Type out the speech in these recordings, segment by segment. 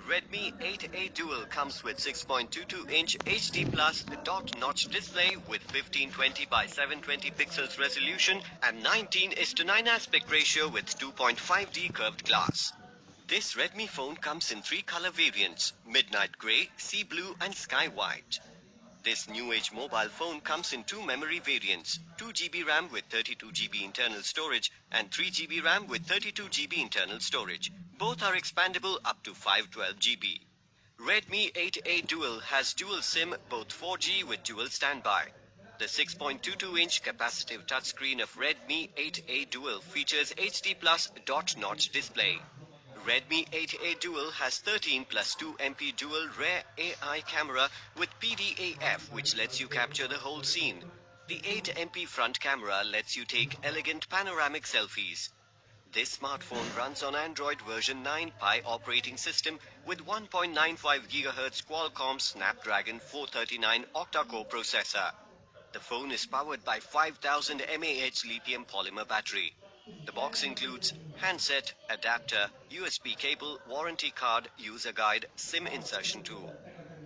Redmi 8A Dual comes with 6.22-inch HD Plus dot-notch display with 1520 by 720 pixels resolution and 19:9 aspect ratio with 2.5D curved glass. This Redmi phone comes in 3 color variants: midnight grey, sea blue and sky white. This new age mobile phone comes in 2 memory variants: 2GB RAM with 32GB internal storage and 3GB RAM with 32GB internal storage. Both are expandable up to 512GB. Redmi 8A Dual has dual SIM, both 4G with dual standby. The 6.22-inch capacitive touchscreen of Redmi 8A Dual features HD Plus dot-notch display. Redmi 8A Dual has 13+2 MP dual rear AI camera with PDAF, which lets you capture the whole scene. The 8 MP front camera lets you take elegant panoramic selfies. This smartphone runs on Android version 9 Pie operating system with 1.95 GHz Qualcomm Snapdragon 439 octa-core processor. The phone is powered by 5000 mAh lithium-polymer battery. The box includes handset, adapter, USB cable, warranty card, user guide, SIM insertion tool.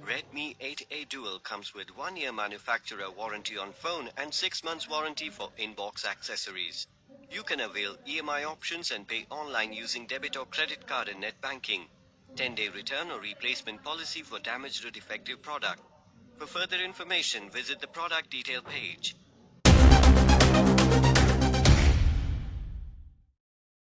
Redmi 8A Dual comes with 1-year manufacturer warranty on phone and 6 months warranty for inbox accessories. You can avail EMI options and pay online using debit or credit card and net banking. 10-day return or replacement policy for damaged or defective product. For further information, visit the product detail page.